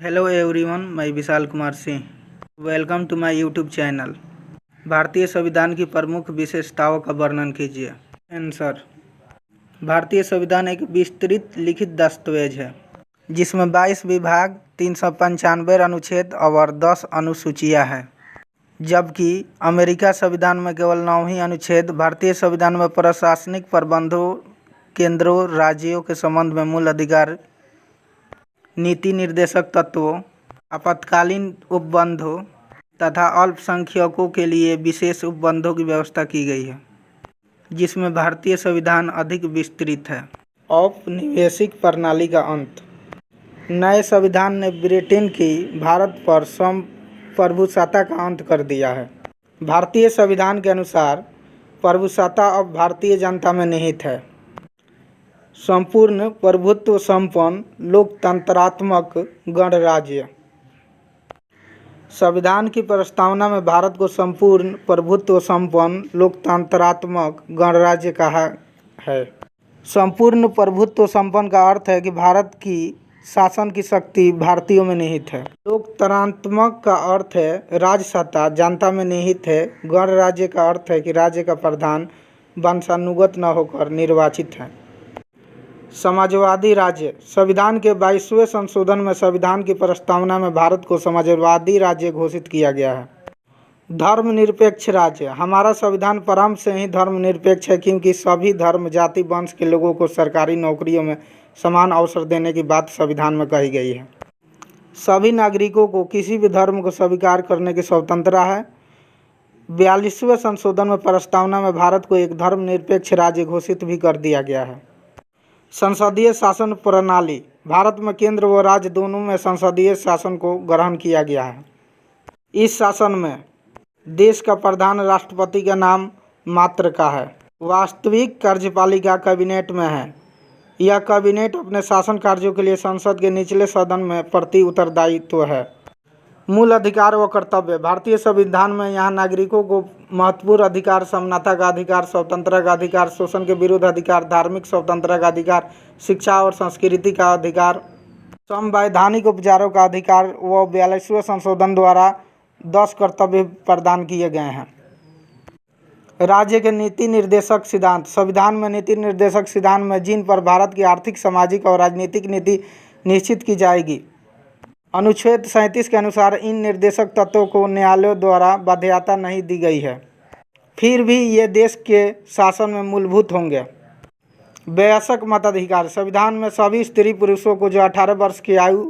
Hello everyone, मैं Vishal Kumar Singh. Welcome to my YouTube channel. भारतीय संविधान की प्रमुख विशेषताओं का वर्णन कीजिए। आंसर: भारतीय संविधान एक विस्तृत लिखित दस्तावेज है जिसमें 22 विभाग, 395 अनुच्छेद और 10 अनुसूचियां हैं, जबकि अमेरिका संविधान में केवल 9 ही अनुच्छेद। भारतीय संविधान में प्रशासनिक प्रबंधों, केंद्रों, राज्यों के संबंध में मूल अधिकार, नीति निर्देशक तत्वों, आपातकालीन उपबंधों तथा अल्पसंख्यकों के लिए विशेष उपबंधों की व्यवस्था की गई है, जिसमें भारतीय संविधान अधिक विस्तृत है। औपनिवेशिक प्रणाली का अंत: नए संविधान ने ब्रिटेन की भारत पर संप्रभुसत्ता का अंत कर दिया है। भारतीय संविधान के अनुसार प्रभुसत्ता अब भारतीय जनता में निहित है। संपूर्ण प्रभुत्व संपन्न लोकतंत्रात्मक गणराज्य: संविधान की प्रस्तावना में भारत को संपूर्ण प्रभुत्व संपन्न लोकतंत्रात्मक गणराज्य कहा है। संपूर्ण प्रभुत्व संपन्न का अर्थ है कि भारत की शासन की शक्ति भारतीयों में निहित है। लोकतंत्रात्मक का अर्थ है राजसत्ता जनता में निहित है। गणराज्य का अर्थ है कि राज्य का प्रधान वंशानुगत न होकर निर्वाचित है। समाजवादी राज्य: संविधान के 22वें संशोधन में संविधान की प्रस्तावना में भारत को समाजवादी राज्य घोषित किया गया है। धर्मनिरपेक्ष राज्य: हमारा संविधान प्रारंभ से ही धर्मनिरपेक्ष है, क्योंकि सभी धर्म, जाति, वंश के लोगों को सरकारी नौकरियों में समान अवसर देने की बात संविधान में कही गई है। सभी नागरिकों को किसी भी धर्म को स्वीकार करने की स्वतंत्रता है। 42वें संशोधन में प्रस्तावना में भारत को एक धर्मनिरपेक्ष राज्य घोषित भी कर दिया गया है। संसदीय शासन प्रणाली: भारत में केंद्र व राज्य दोनों में संसदीय शासन को ग्रहण किया गया है। इस शासन में देश का प्रधान राष्ट्रपति का नाम मात्र का है। वास्तविक कार्यपालिका कैबिनेट में है। यह कैबिनेट अपने शासन कार्यों के लिए संसद के निचले सदन में प्रति उत्तरदायित्व है। मूल अधिकार व कर्तव्य: भारतीय संविधान में यहाँ नागरिकों को महत्वपूर्ण अधिकार, समानता का अधिकार, स्वतंत्रता का अधिकार, शोषण के विरुद्ध अधिकार, धार्मिक स्वतंत्रता का अधिकार, शिक्षा और संस्कृति का अधिकार, संवैधानिक उपचारों का अधिकार व 42वें संशोधन द्वारा 10 कर्तव्य प्रदान किए गए हैं। राज्य के नीति निर्देशक सिद्धांत: संविधान में नीति निर्देशक सिद्धांत में जिन पर भारत की आर्थिक, सामाजिक और राजनीतिक नीति निश्चित की जाएगी। अनुच्छेद 37 के अनुसार इन निर्देशक तत्वों को न्यायालयों द्वारा बाध्यता नहीं दी गई है, फिर भी ये देश के शासन में मूलभूत होंगे। वयस्क मताधिकार: संविधान में सभी स्त्री पुरुषों को जो 18 वर्ष की आयु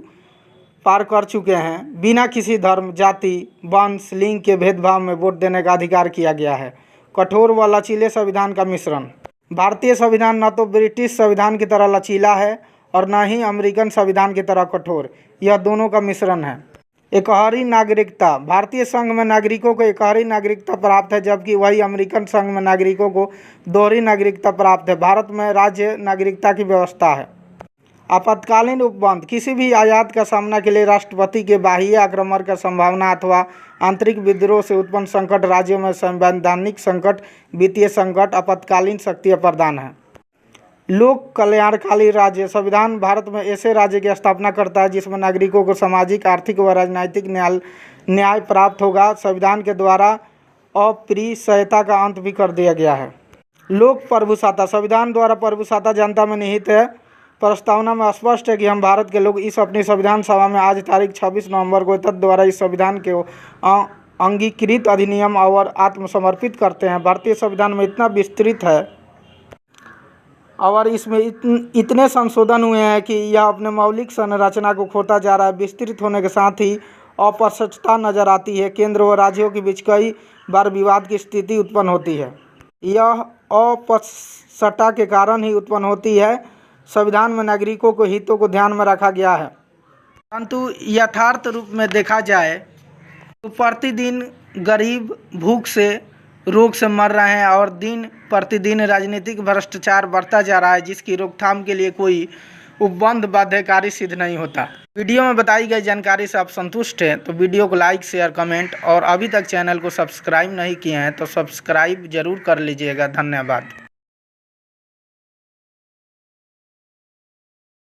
पार कर चुके हैं, बिना किसी धर्म, जाति, वंश, लिंग के भेदभाव में वोट देने का अधिकार किया गया है। कठोर व लचीले संविधान का मिश्रण: भारतीय संविधान न तो ब्रिटिश संविधान की तरह लचीला है और न ही अमेरिकन संविधान की तरह कठोर, यह दोनों का मिश्रण है। एकहरी नागरिकता: भारतीय संघ में नागरिकों को एकहरी नागरिकता प्राप्त है, जबकि वही अमेरिकन संघ में नागरिकों को दोहरी नागरिकता प्राप्त है। भारत में राज्य नागरिकता की व्यवस्था है। आपातकालीन उपबंध: किसी भी आयात का सामना के लिए राष्ट्रपति के बाह्य आक्रमण का संभावना अथवा आंतरिक विद्रोह से उत्पन्न संकट, राज्यों में संवैधानिक संकट, वित्तीय संकट, आपातकालीन शक्तियाँ प्रदान है। लोक कल्याणकारी राज्य: संविधान भारत में ऐसे राज्य की स्थापना करता है जिसमें नागरिकों को सामाजिक, आर्थिक व राजनीतिक न्याय प्राप्त होगा। संविधान के द्वारा अस्पृश्यता का अंत भी कर दिया गया है। लोक प्रभुसत्ता: संविधान द्वारा प्रभुसत्ता जनता में निहित है। प्रस्तावना में स्पष्ट है कि हम भारत के लोग इस अपनी संविधान सभा में आज तारीख 26 नवंबर को तत् द्वारा इस संविधान के अंगीकृत अधिनियम और आत्मसमर्पित करते हैं। भारतीय संविधान में इतना विस्तृत है और इसमें इतने संशोधन हुए हैं कि यह अपने मौलिक संरचना को खोता जा रहा है। विस्तृत होने के साथ ही अस्पष्टता नजर आती है। केंद्र व राज्यों के बीच कई बार विवाद की स्थिति उत्पन्न होती है। यह अस्पष्टता के कारण ही उत्पन्न होती है। संविधान में नागरिकों के हितों को ध्यान में रखा गया है, परंतु यथार्थ रूप में देखा जाए तो प्रतिदिन गरीब भूख से, रोग से मर रहे हैं और दिन प्रतिदिन राजनीतिक भ्रष्टाचार बढ़ता जा रहा है, जिसकी रोकथाम के लिए कोई उपबंध बाध्यकारी सिद्ध नहीं होता। वीडियो में बताई गई जानकारी से आप संतुष्ट हैं तो वीडियो को लाइक, शेयर, कमेंट और अभी तक चैनल को सब्सक्राइब नहीं किए हैं तो सब्सक्राइब जरूर कर लीजिएगा। धन्यवाद।